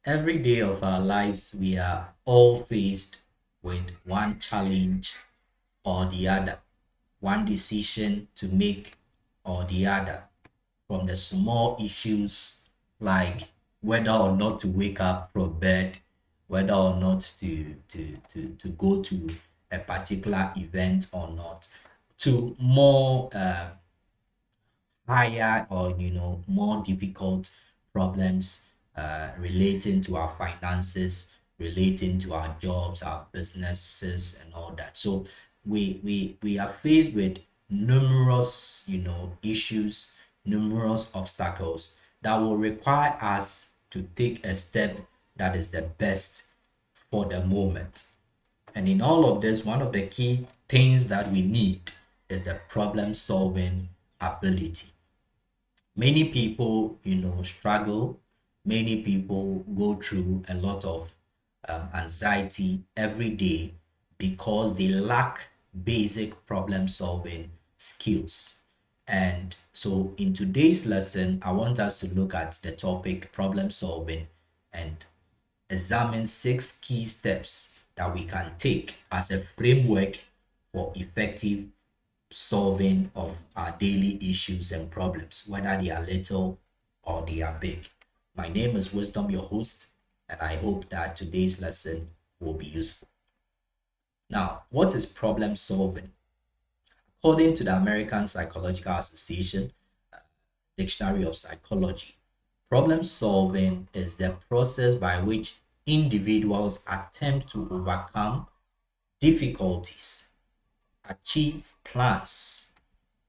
Every day of our lives, we are all faced with one challenge or the other, one decision to make or the other, from the small issues like whether or not to wake up from bed, whether or not to go to a particular event or not, to more higher or more difficult problems relating to our finances, relating to our jobs, our businesses, and all that. So we are faced with numerous issues, numerous obstacles that will require us to take a step that is the best for the moment. And in all of this, one of the key things that we need is the problem solving ability. Many people struggle. Many people go through a lot of anxiety every day because they lack basic problem solving skills. And so in today's lesson, I want us to look at the topic problem solving and examine 6 key steps that we can take as a framework for effective solving of our daily issues and problems, whether they are little or they are big. My name is Wisdom, your host, and I hope that today's lesson will be useful. Now, what is problem solving? According to the American Psychological Association Dictionary of Psychology, problem solving is the process by which individuals attempt to overcome difficulties, achieve plans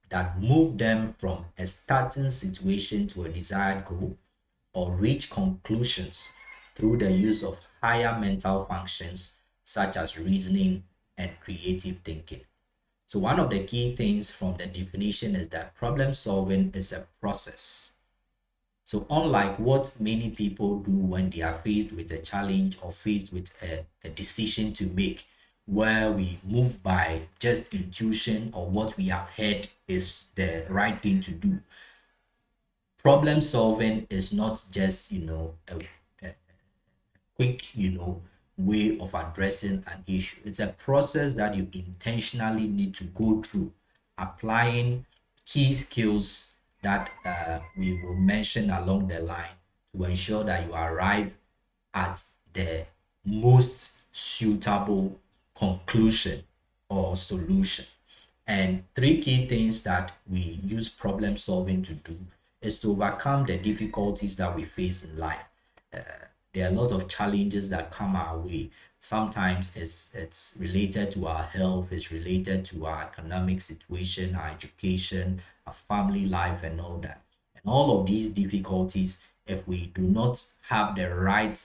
that move them from a starting situation to a desired goal, or reach conclusions through the use of higher mental functions such as reasoning and creative thinking. So, one of the key things from the definition is that problem solving is a process. So, unlike what many people do when they are faced with a challenge or faced with a decision to make, where we move by just intuition or what we have heard is the right thing to do, problem solving is not just a quick way of addressing an issue. It's a process that you intentionally need to go through, applying key skills that we will mention along the line to ensure that you arrive at the most suitable conclusion or solution. And 3 key things that we use problem solving to do is to overcome the difficulties that we face in life. Uh, there are a lot of challenges that come our way. Sometimes it's related to our health, it's related to our economic situation, our education, our family life, and all that. And all of these difficulties, if we do not have the right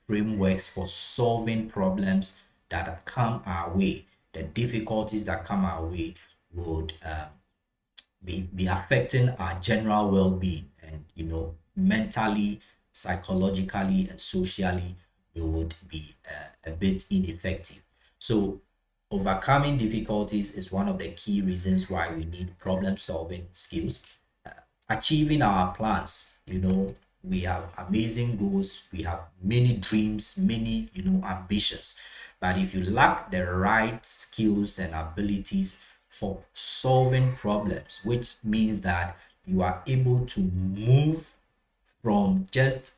frameworks for solving problems that come our way, the difficulties that come our way would be affecting our general well-being, and mentally, psychologically, and socially we would be a bit ineffective. So overcoming difficulties is one of the key reasons why we need problem solving skills. Achieving our plans, we have amazing goals, we have many dreams, many ambitions, but if you lack the right skills and abilities for solving problems, which means that you are able to move from just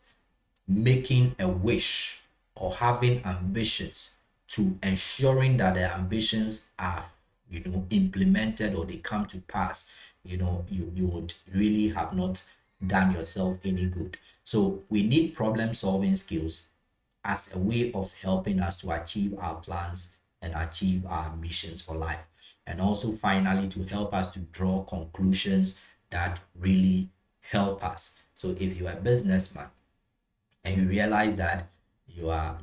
making a wish or having ambitions to ensuring that the ambitions are implemented or they come to pass, you would really have not done yourself any good. So we need problem solving skills as a way of helping us to achieve our plans and achieve our missions for life, and also finally to help us to draw conclusions that really help us. So if you're a businessman and you realize that your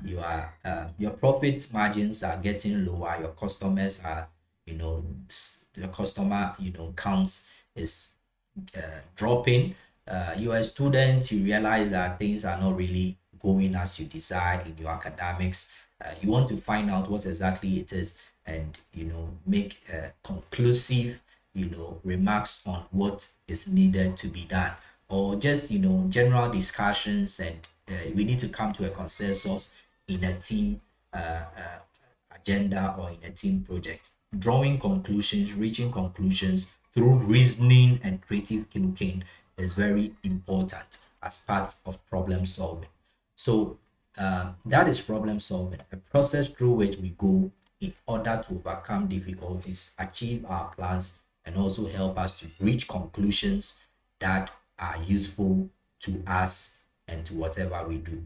profit margins are getting lower, your customers are your customer counts is dropping, you're a student, you realize that things are not really going as you desire in your academics, you want to find out what exactly it is, and make conclusive remarks on what is needed to be done, or just general discussions and we need to come to a consensus in a team agenda or in a team project. Drawing conclusions, reaching conclusions through reasoning and creative thinking is very important as part of problem solving. So that is problem solving, a process through which we go in order to overcome difficulties, achieve our plans, and also help us to reach conclusions that are useful to us and to whatever we do.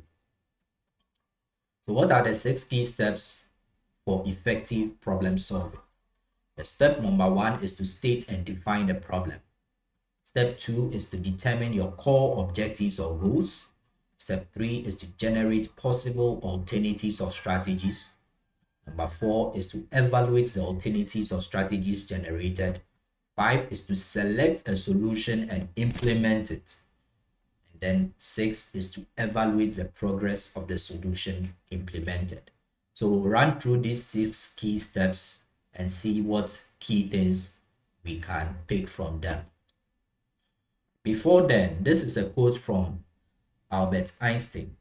So what are the 6 key steps for effective problem solving? The step number 1 is to state and define the problem. Step 2 is to determine your core objectives or goals. Step 3 is to generate possible alternatives or strategies. Number 4 is to evaluate the alternatives or strategies generated. 5 is to select a solution and implement it. And then 6 is to evaluate the progress of the solution implemented. So we'll run through these 6 key steps and see what key things we can pick from them. Before then, this is a quote from Albert Einstein.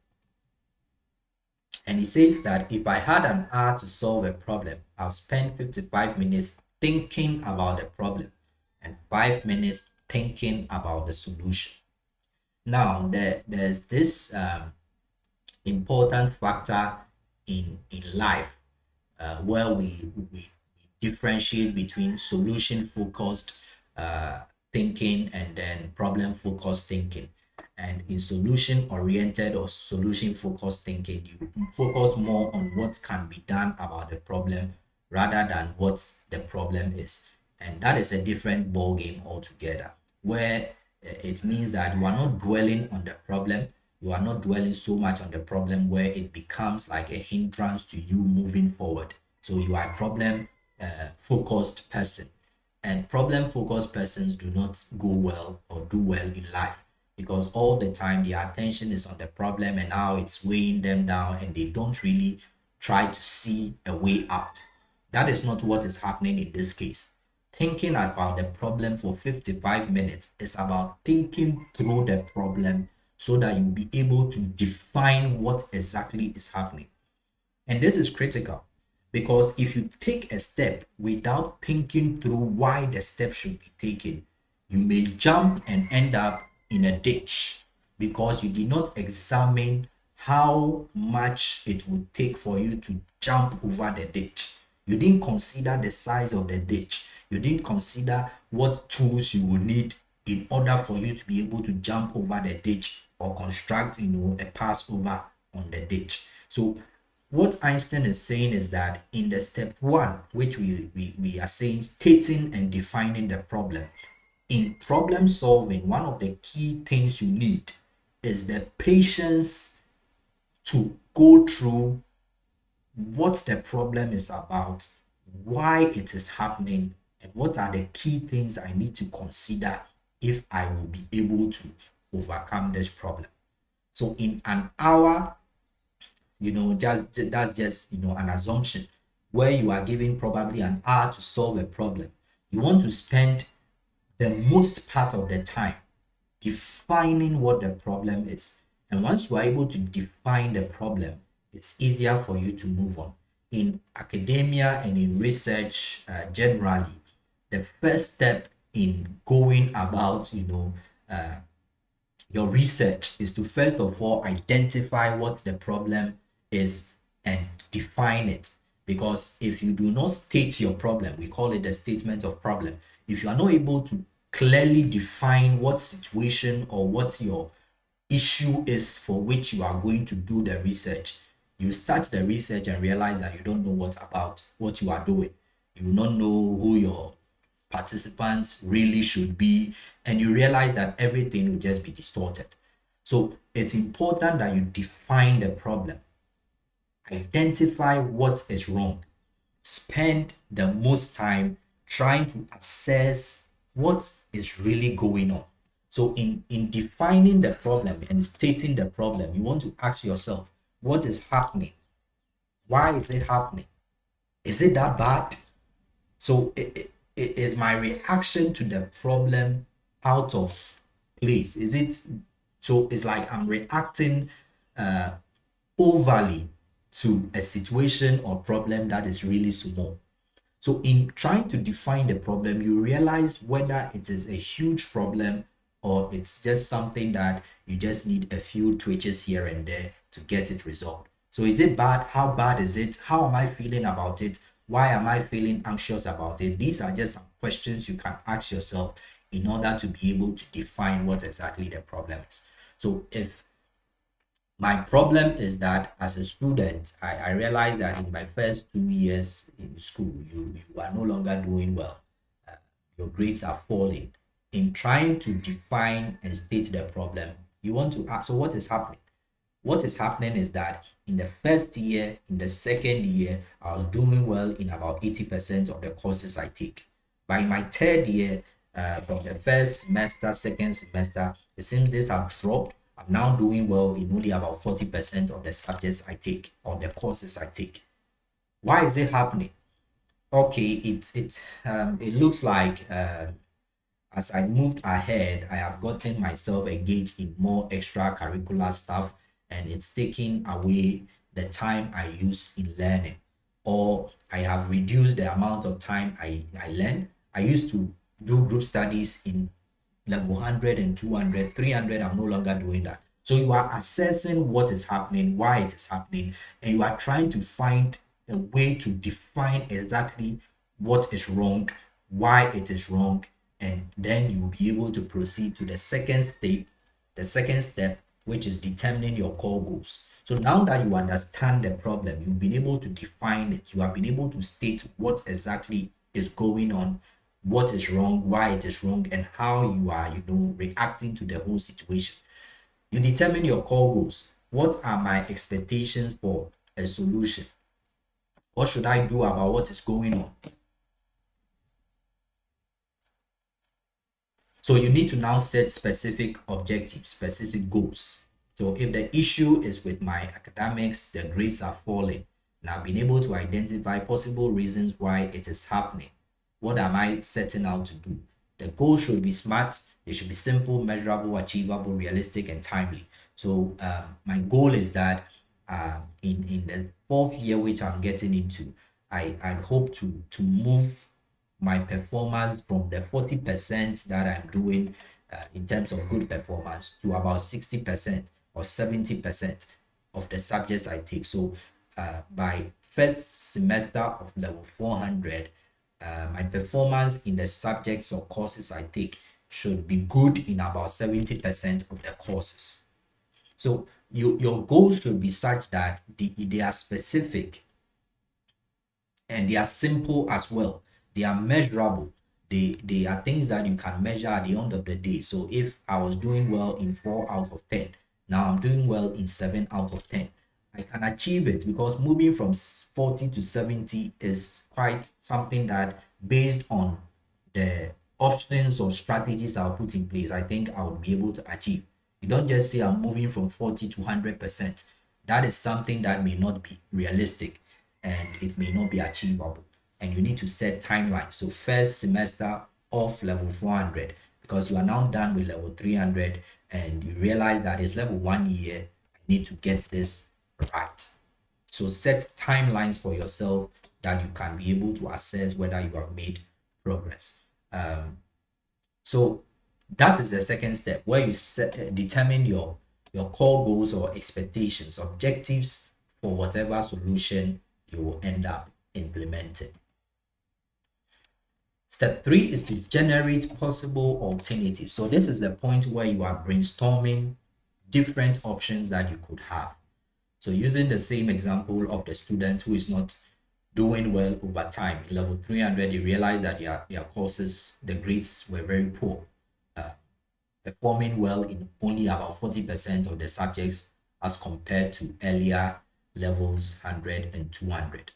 And he says that if I had an hour to solve a problem, I'll spend 55 minutes thinking about the problem and 5 minutes thinking about the solution. Now, there's this important factor in life where we differentiate between solution focused thinking and then problem focused thinking. And in solution oriented or solution focused thinking, you focus more on what can be done about the problem rather than what the problem is. And that is a different ball game altogether, where it means that you are not dwelling on the problem. You are not dwelling so much on the problem where it becomes like a hindrance to you moving forward. So you are a problem focused person, and problem focused persons do not go well or do well in life, because all the time their attention is on the problem and how it's weighing them down, and they don't really try to see a way out. That is not what is happening in this case. Thinking about the problem for 55 minutes is about thinking through the problem so that you'll be able to define what exactly is happening. And this is critical, because if you take a step without thinking through why the step should be taken, you may jump and end up in a ditch because you did not examine how much it would take for you to jump over the ditch. You didn't consider the size of the ditch. You didn't consider what tools you will need in order for you to be able to jump over the ditch or construct, a pass over on the ditch. So what Einstein is saying is that in the step 1, which we are saying stating and defining the problem, in problem solving, one of the key things you need is the patience to go through what the problem is about, why it is happening, and what are the key things I need to consider if I will be able to overcome this problem. So in an hour, that's just an assumption where you are given probably an hour to solve a problem. You want to spend the most part of the time defining what the problem is. And once you are able to define the problem, it's easier for you to move on. In academia and in research generally, the first step in going about your research is to first of all identify what the problem is and define it. Because if you do not state your problem, we call it a statement of problem. If you are not able to clearly define what situation or what your issue is for which you are going to do the research, you start the research and realize that you don't know what you are doing. You will not know who your participants really should be, and you realize that everything will just be distorted. So it's important that you define the problem, identify what is wrong, spend the most time trying to assess what is really going on. So in defining the problem and stating the problem, you want to ask yourself, what is happening? Why is it happening? Is it that bad? So is my reaction to the problem out of place? Is it so? It's like I'm reacting overly to a situation or problem that is really small. So in trying to define the problem, you realize whether it is a huge problem or it's just something that you just need a few twitches here and there to get it resolved. So is it bad? How bad is it? How am I feeling about it? Why am I feeling anxious about it? These are just some questions you can ask yourself in order to be able to define what exactly the problem is. So if my problem is that as a student, I realized that in my first 2 years in school, you are no longer doing well. Uh, your grades are falling. In trying to define and state the problem, you want to ask, so what is happening? What is happening is that in the first year, in the second year, I was doing well in about 80% of the courses I take. By my third year, from the first semester, second semester, it seems this have dropped. I'm now doing well in only about 40% of the subjects I take or the courses I take. Why is it happening? Okay, it looks like as I moved ahead, I have gotten myself engaged in more extracurricular stuff, and it's taking away the time I use in learning, or I have reduced the amount of time I learn. I used to do group studies in level 100 and 200, 300. I'm no longer doing that. So you are assessing what is happening, why it is happening, and you are trying to find a way to define exactly what is wrong, why it is wrong, and then you'll be able to proceed to the second step, which is determining your core goals. So now that you understand the problem, you've been able to define it, you have been able to state what exactly is going on, what is wrong, why it is wrong, and how you are, reacting to the whole situation. You determine your core goals. What are my expectations for a solution? What should I do about what is going on? So you need to now set specific objectives, specific goals. So if the issue is with my academics, the grades are falling, and I've been able to identify possible reasons why it is happening, what am I setting out to do? The goal should be smart, it should be simple, measurable, achievable, realistic, and timely. So my goal is that in the fourth year which I'm getting into, I hope to move my performance from the 40% that I'm doing in terms of good performance to about 60% or 70% of the subjects I take. So by first semester of level 400, my performance in the subjects or courses I take should be good in about 70% of the courses. So your goals should be such that they are specific and they are simple as well. They are measurable. They are things that you can measure at the end of the day. So if I was doing well in 4 out of 10, now I'm doing well in 7 out of 10, I can achieve it, because moving from 40 to 70 is quite something that, based on the options or strategies I'll put in place, I think I would be able to achieve. You don't just say I'm moving from 40 to 100%. That is something that may not be realistic and it may not be achievable. And you need to set timelines. So first semester of level 400, because you are now done with level 300 and you realize that it's level 1 year, I need to get this right. So set timelines for yourself that you can be able to assess whether you have made progress. So that is the second step, where you determine your core goals or expectations, objectives for whatever solution you will end up implementing. Step 3 is to generate possible alternatives. So this is the point where you are brainstorming different options that you could have. So using the same example of the student who is not doing well over time, level 300, you realize that their courses, the grades were very poor, performing well in only about 40% of the subjects as compared to earlier levels 100 and 200.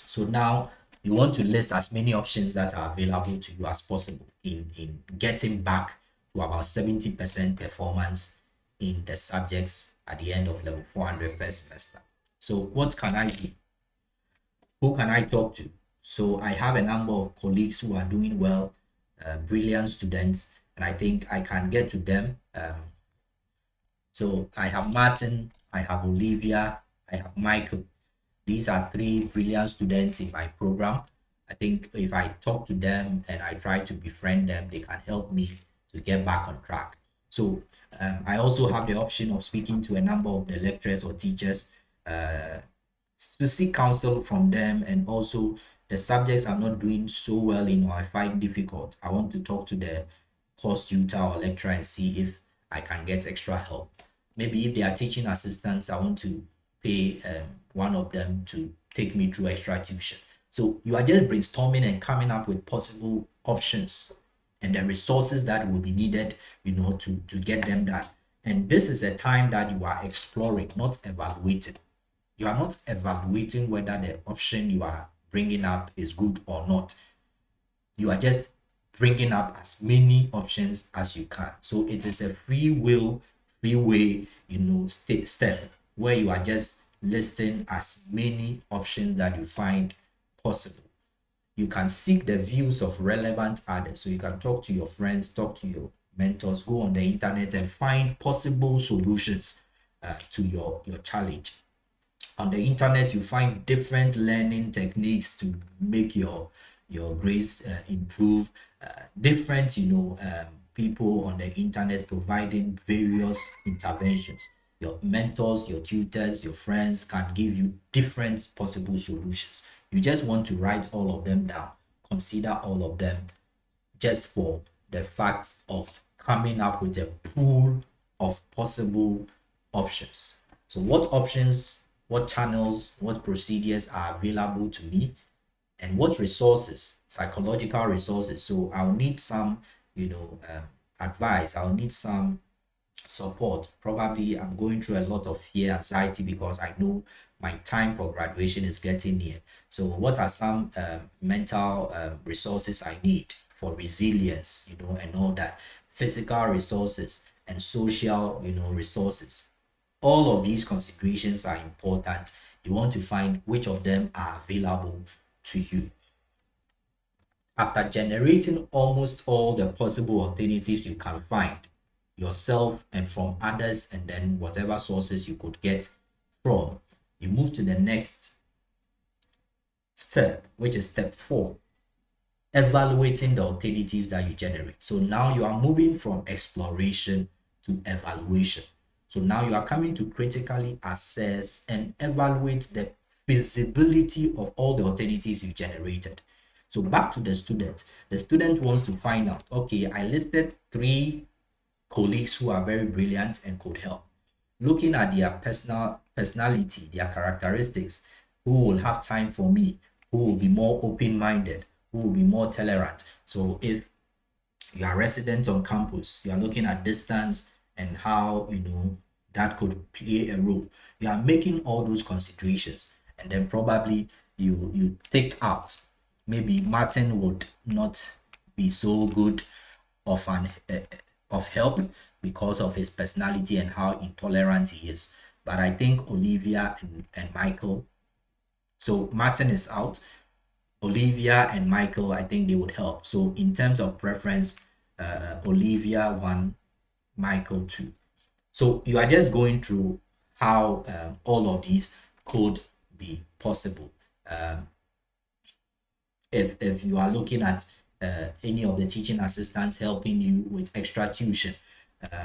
So now you want to list as many options that are available to you as possible in getting back to about 70% performance in the subjects at the end of level 400 first semester. So what can I do? Who can I talk to? So I have a number of colleagues who are doing well, brilliant students, and I think I can get to them. So I have Martin, I have Olivia, I have Michael. These are three brilliant students in my program. I think if I talk to them and I try to befriend them, they can help me to get back on track. So I also have the option of speaking to a number of the lecturers or teachers uh, to seek counsel from them, and also the subjects I'm not doing so well in or I find difficult. I want to talk to the course tutor or lecturer and see if I can get extra help. Maybe if they are teaching assistants, I want to pay one of them to take me through extra tuition. So you are just brainstorming and coming up with possible options and the resources that will be needed, to get them done. And this is a time that you are exploring, not evaluating. You are not evaluating whether the option you are bringing up is good or not. You are just bringing up as many options as you can. So it is a free will, free way, step where you are just listing as many options that you find possible. You can seek the views of relevant others. So you can talk to your friends, talk to your mentors, go on the internet and find possible solutions to your challenge. On the internet, you find different learning techniques to make your grades improve. Different, people on the internet providing various interventions. Your mentors, your tutors, your friends can give you different possible solutions. You just want to write all of them down, consider all of them, just for the fact of coming up with a pool of possible options. So what options, what channels, what procedures are available to me, and what resources, psychological resources. So I'll need some, advice. I'll need some support. Probably I'm going through a lot of fear, anxiety, because I know my time for graduation is getting near. So what are some mental resources I need for resilience, and all that? Physical resources and social, resources. All of these considerations are important. You want to find which of them are available to you. After generating almost all the possible alternatives you can find yourself and from others, and then whatever sources you could get from, you move to the next step, which is step 4, evaluating the alternatives that you generate. So now you are moving from exploration to evaluation. So now you are coming to critically assess and evaluate the feasibility of all the alternatives you generated. So back to the student. The student wants to find out, okay, I listed 3 colleagues who are very brilliant and could help. Looking at their personality, their characteristics, who will have time for me, who will be more open-minded, who will be more tolerant. So if you are resident on campus, you are looking at distance and how that could play a role. You are making all those considerations, and then probably you take out, maybe Martin would not be so good of an of help because of his personality and how intolerant he is. But I think Olivia and Michael, so Martin is out, Olivia and Michael, I think they would help. So in terms of preference, Olivia 1, Michael 2. So you are just going through how all of these could be possible. If you are looking at any of the teaching assistants helping you with extra tuition,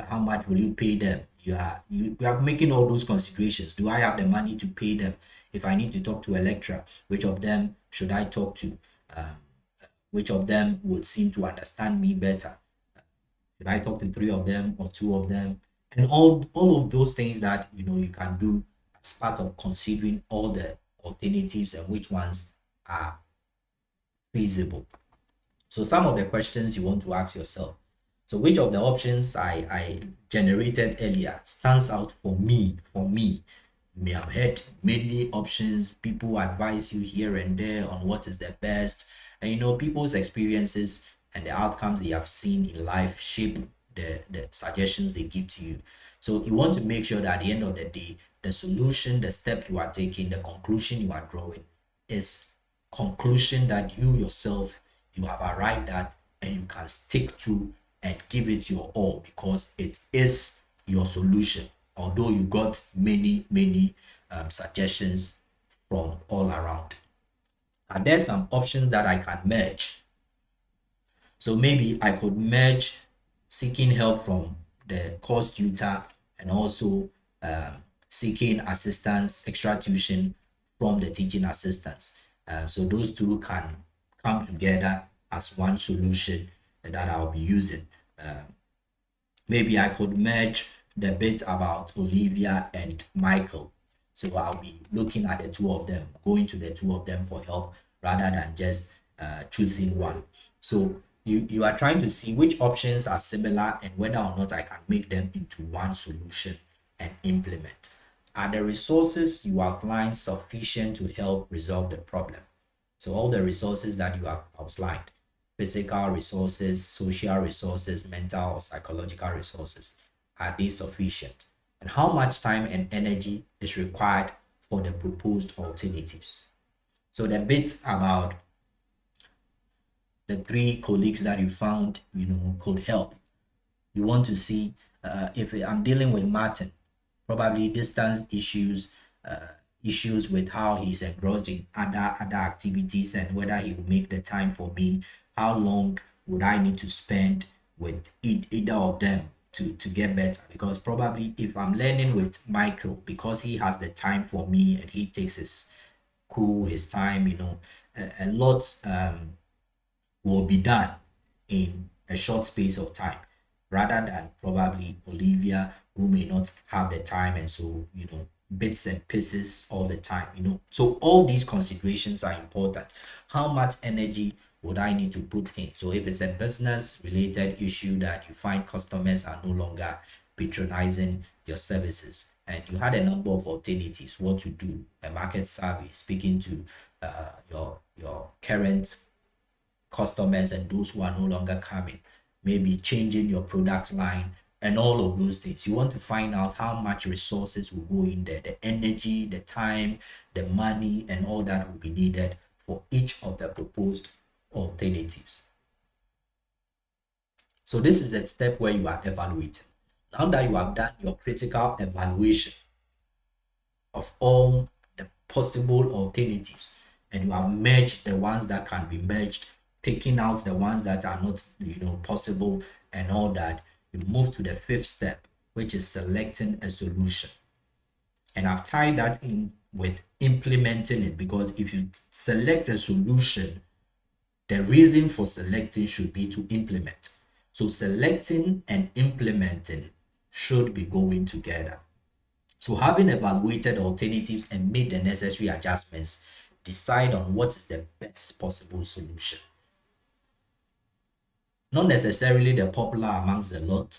how much will you pay them? You are making all those considerations. Do I have the money to pay them? If I need to talk to a lecturer, which of them should I talk to? Which of them would seem to understand me better? Should I talk to 3 of them or 2 of them? And all of those things that you can do as part of considering all the alternatives and which ones are feasible. So some of the questions you want to ask yourself. So which of the options I generated earlier stands out for me? You may have heard many options. People advise you here and there on what is the best. And people's experiences and the outcomes they have seen in life shape the suggestions they give to you. So you want to make sure that at the end of the day, the solution, the step you are taking, the conclusion you are drawing is conclusion that you yourself you have arrived at and you can stick to and give it your all, because it is your solution. although you got many suggestions from all around. And there's some options that I can merge. So maybe I could merge seeking help from the course tutor and also seeking assistance, extra tuition from the teaching assistants. So those two can come together as one solution that I'll be using. Maybe I could merge the bit about Olivia and Michael. So I'll be looking at the two of them, going to the two of them for help rather than just choosing one. So you are trying to see which options are similar and whether or not I can make them into one solution and implement. Are the resources you outlined sufficient to help resolve the problem? So all the resources that you have outlined, physical resources, social resources, mental or psychological resources, are they sufficient? And how much time and energy is required for the proposed alternatives? So the bit about the 3 colleagues that you found, could help. You want to see if I'm dealing with Martin, probably distance issues, issues with how he's engrossed in other activities and whether he will make the time for me. How long would I need to spend with either of them to get better? Because probably if I'm learning with Michael, because he has the time for me and he takes his time, a lot will be done in a short space of time rather than probably Olivia, who may not have the time, and so bits and pieces all the time. So all these considerations are important. How much energy would I need to put in? So if it's a business related issue that you find customers are no longer patronizing your services and you had a number of alternatives, what to do, a market survey, speaking to your current customers and those who are no longer coming, maybe changing your product line and all of those things. You want to find out how much resources will go in there, the energy, the time, the money, and all that will be needed for each of the proposed alternatives. So this is the step where you are evaluating. Now that you have done your critical evaluation of all the possible alternatives and you have merged the ones that can be merged, taking out the ones that are not possible and all that, you move to the 5th step, which is selecting a solution. And I've tied that in with implementing it, because if you select a solution, the reason for selecting should be to implement. So selecting and implementing should be going together. So having evaluated alternatives and made the necessary adjustments, decide on what is the best possible solution. Not necessarily the popular amongst the lot,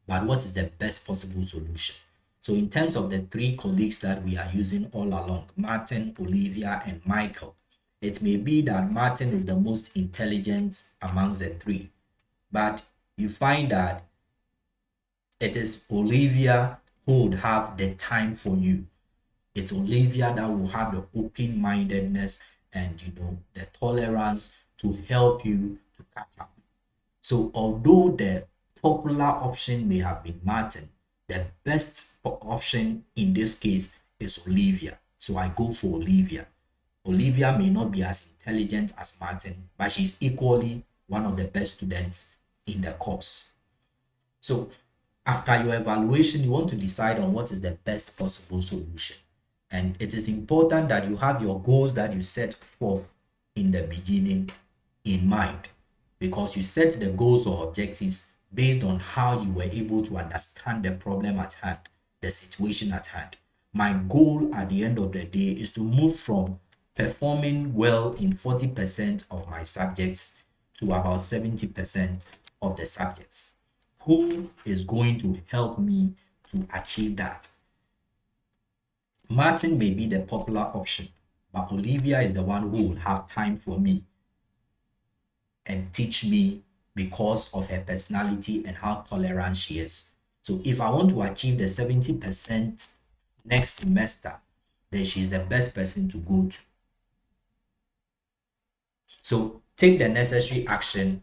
but what is the best possible solution? So in terms of the 3 colleagues that we are using all along, Martin, Olivia, and Michael, it may be that Martin is the most intelligent amongst the 3, but you find that it is Olivia who would have the time for you. It's Olivia that will have the open-mindedness and the tolerance to help you to catch up. So although the popular option may have been Martin, the best option in this case is Olivia. So I go for Olivia. Olivia may not be as intelligent as Martin, but she's equally one of the best students in the course. So after your evaluation, you want to decide on what is the best possible solution. And it is important that you have your goals that you set forth in the beginning in mind, because you set the goals or objectives based on how you were able to understand the problem at hand, the situation at hand. My goal at the end of the day is to move from performing well in 40% of my subjects to about 70% of the subjects. Who is going to help me to achieve that? Martin may be the popular option, but Olivia is the one who will have time for me and teach me because of her personality and how tolerant she is. So if I want to achieve the 70% next semester, then she's the best person to go to. So take the necessary action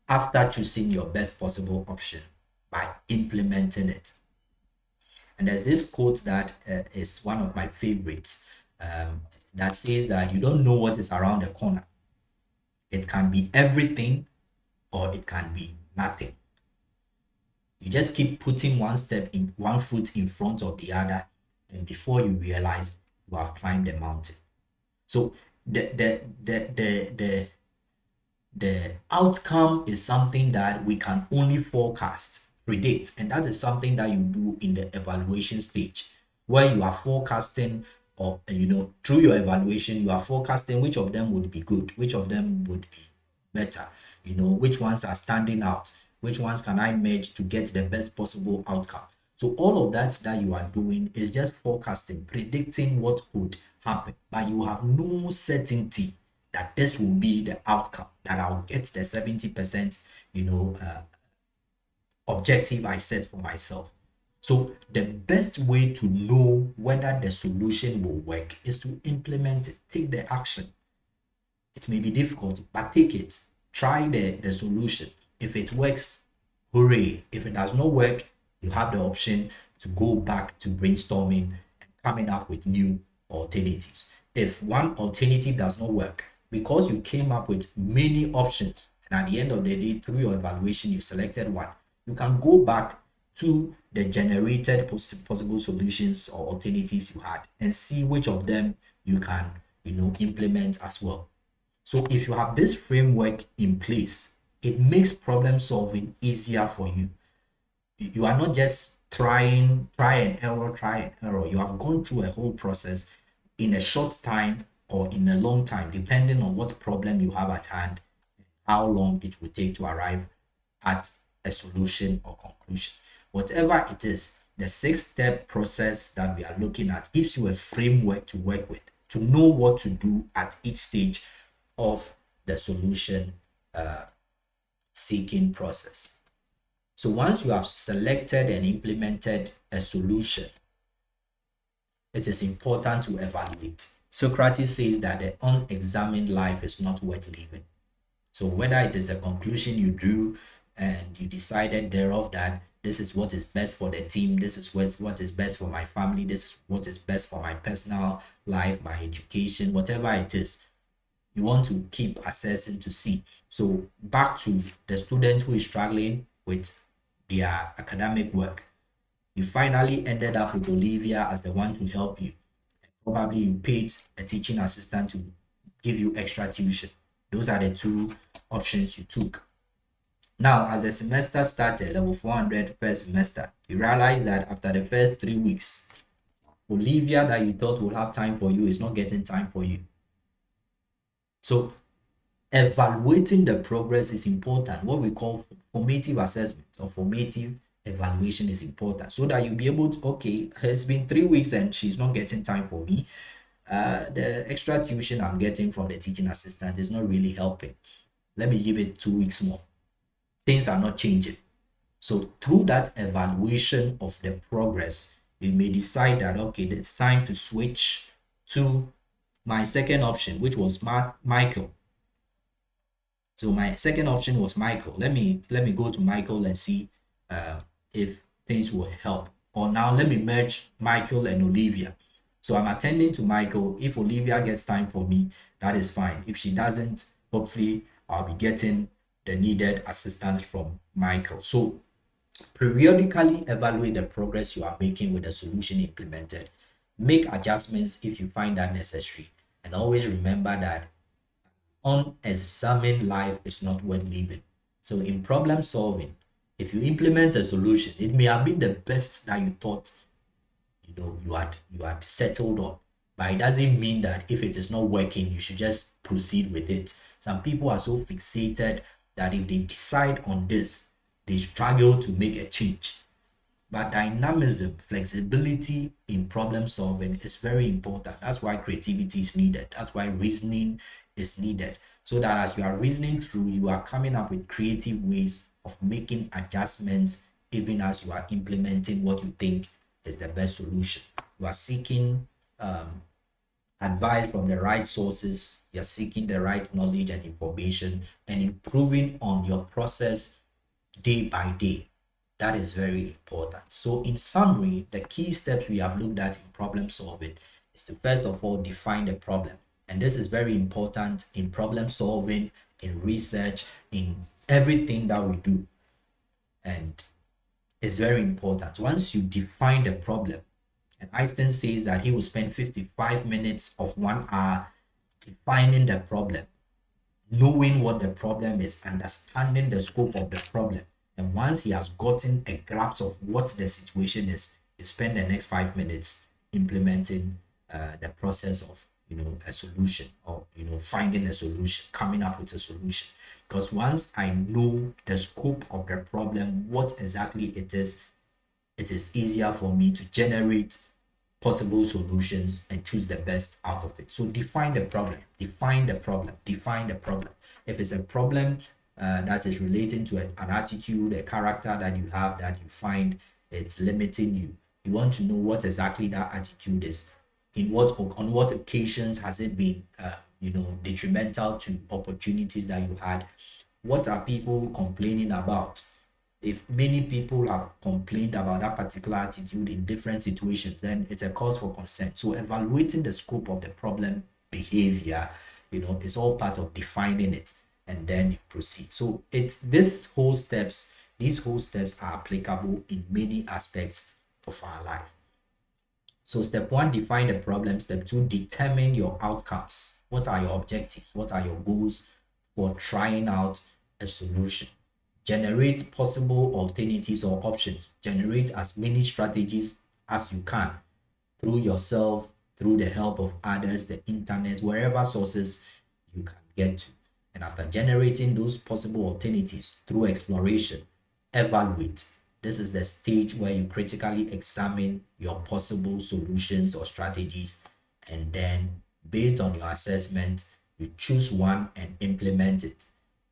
after choosing your best possible option by implementing it. And there's this quote that is one of my favorites, that says that you don't know what is around the corner. It can be everything or it can be nothing. You just keep putting one foot in front of the other, and before you realize, you have climbed the mountain. So the outcome is something that we can only forecast, predict, and that is something that you do in the evaluation stage, where you are forecasting, or through your evaluation you are forecasting which of them would be good, which of them would be better, which ones are standing out, which ones can I merge to get the best possible outcome. So all of that you are doing is just forecasting, predicting what could happen, but you have no certainty that this will be the outcome, that I'll get the 70% objective I set for myself. So the best way to know whether the solution will work is to implement it, take the action. It may be difficult, but take it. Try the solution. If it works, hooray. If it does not work, you have the option to go back to brainstorming and coming up with new alternatives. If one alternative does not work, because you came up with many options, and at the end of the day, through your evaluation, you selected one, you can go back to the generated possible solutions or alternatives you had and see which of them you can implement as well. So if you have this framework in place, it makes problem solving easier for you. You are not just try and error. You have gone through a whole process in a short time or in a long time, depending on what problem you have at hand, how long it will take to arrive at a solution or conclusion. Whatever it is, the 6-step process that we are looking at gives you a framework to work with, to know what to do at each stage of the solution seeking process. So once you have selected and implemented a solution, it is important to evaluate. Socrates says that the unexamined life is not worth living. So whether it is a conclusion you drew and you decided thereof that this is what is best for the team, this is what is best for my family, this is what is best for my personal life, my education, whatever it is, you want to keep assessing to see. So back to the student who is struggling with their academic work, you finally ended up with Olivia as the one to help you. Probably you paid a teaching assistant to give you extra tuition. Those are the two options you took. Now, as the semester started, level 400 first semester, you realize that after the first 3 weeks, Olivia that you thought would have time for you is not getting time for you. So evaluating the progress is important. What we call formative assessment or formative evaluation is important, so that you'll be able to, okay, it's been 3 weeks and she's not getting time for me. The extra tuition I'm getting from the teaching assistant is not really helping. Let me give it 2 weeks more. Things are not changing. So through that evaluation of the progress, you may decide that, okay, it's time to switch to my second option, which was Michael. So my second option was Michael. Let me go to Michael and see if things will help. Or now let me merge Michael and Olivia. So I'm attending to Michael. If Olivia gets time for me, that is fine. If she doesn't, hopefully I'll be getting the needed assistance from Michael. So periodically evaluate the progress you are making with the solution implemented. Make adjustments if you find that necessary. And always remember that unexamined life is not worth living. So in problem solving, if you implement a solution, it may have been the best that you thought you had settled on, but it doesn't mean that if it is not working, you should just proceed with it. Some people are so fixated that if they decide on this, they struggle to make a change. But dynamism, flexibility in problem solving is very important. That's why creativity is needed. That's why reasoning is needed. So that as you are reasoning through, you are coming up with creative ways of making adjustments, even as you are implementing what you think is the best solution. You are seeking advice from the right sources. You're seeking the right knowledge and information and improving on your process day by day. That is very important. So in summary, the key steps we have looked at in problem solving is to first of all define the problem. And this is very important in problem solving, in research, in everything that we do. And it's very important. Once you define the problem, and Einstein says that he will spend 55 minutes of 1 hour defining the problem, knowing what the problem is, understanding the scope of the problem. And once he has gotten a grasp of what the situation is, you spend the next 5 minutes implementing the process of a solution, or finding a solution, coming up with a solution. Because once I know the scope of the problem, what exactly it is easier for me to generate possible solutions and choose the best out of it. So define the problem, define the problem, define the problem. If it's a problem that is relating to an attitude, a character that you have that you find it's limiting you, you want to know what exactly that attitude is. On what occasions has it been detrimental to opportunities that you had? What are people complaining about? If many people have complained about that particular attitude in different situations, then it's a cause for concern. So evaluating the scope of the problem behavior, is all part of defining it, and then you proceed. So these whole steps are applicable in many aspects of our life. So step 1, define the problem. Step 2, determine your outcomes. What are your objectives? What are your goals for trying out a solution? Generate possible alternatives or options. Generate as many strategies as you can through yourself, through the help of others, the internet, wherever sources you can get to. And after generating those possible alternatives through exploration, evaluate. This is the stage where you critically examine your possible solutions or strategies, and then based on your assessment, you choose one and implement it.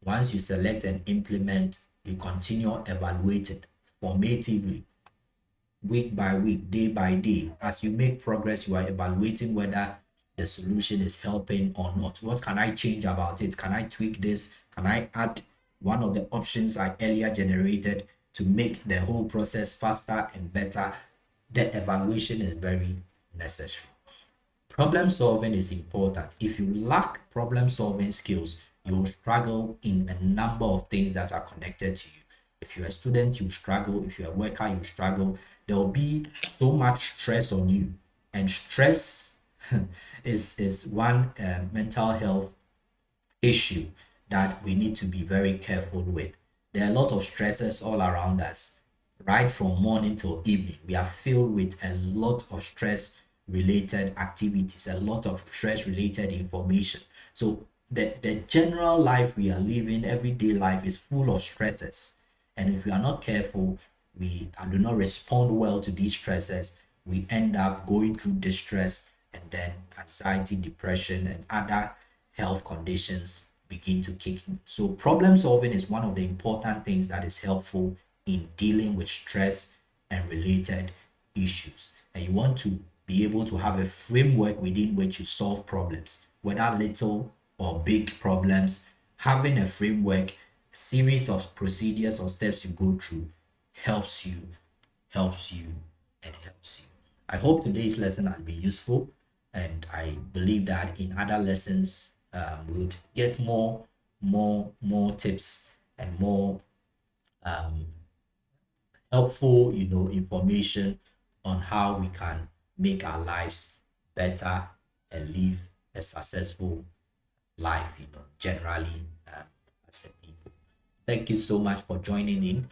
Once you select and implement, you continue evaluating formatively, week by week, day by day. As you make progress, you are evaluating whether the solution is helping or not. What can I change about it? Can I tweak this? Can I add one of the options I earlier generated to make the whole process faster and better? The evaluation is very necessary. Problem solving is important. If you lack problem solving skills, you'll struggle in a number of things that are connected to you. If you're a student, you struggle. If you're a worker, you struggle. There will be so much stress on you, and stress is one mental health issue that we need to be very careful with. There are a lot of stresses all around us. Right from morning till evening, we are filled with a lot of stress related activities, a lot of stress related information. So the general life we are living, everyday life, is full of stresses. And if we are not careful, we do not respond well to these stresses, we end up going through distress, and then anxiety, depression, and other health conditions begin to kick in. So problem solving is one of the important things that is helpful in dealing with stress and related issues. And you want to be able to have a framework within which you solve problems, whether little or big problems. Having a framework, a series of procedures or steps you go through helps you, and helps you. I hope today's lesson has been useful, and I believe that in other lessons we would get more tips and more helpful information on how we can make our lives better and live a successful life generally, as a people. Thank you so much for joining in.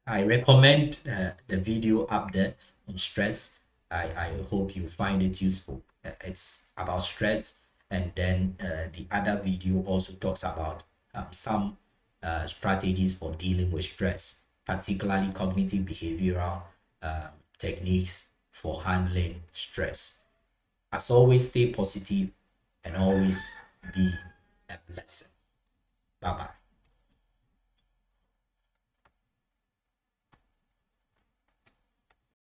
I recommend the video up there on stress. I hope you find it useful. It's about stress, and then the other video also talks about some strategies for dealing with stress, particularly cognitive behavioral techniques for handling stress. As always, stay positive and always be a blessing. Bye bye.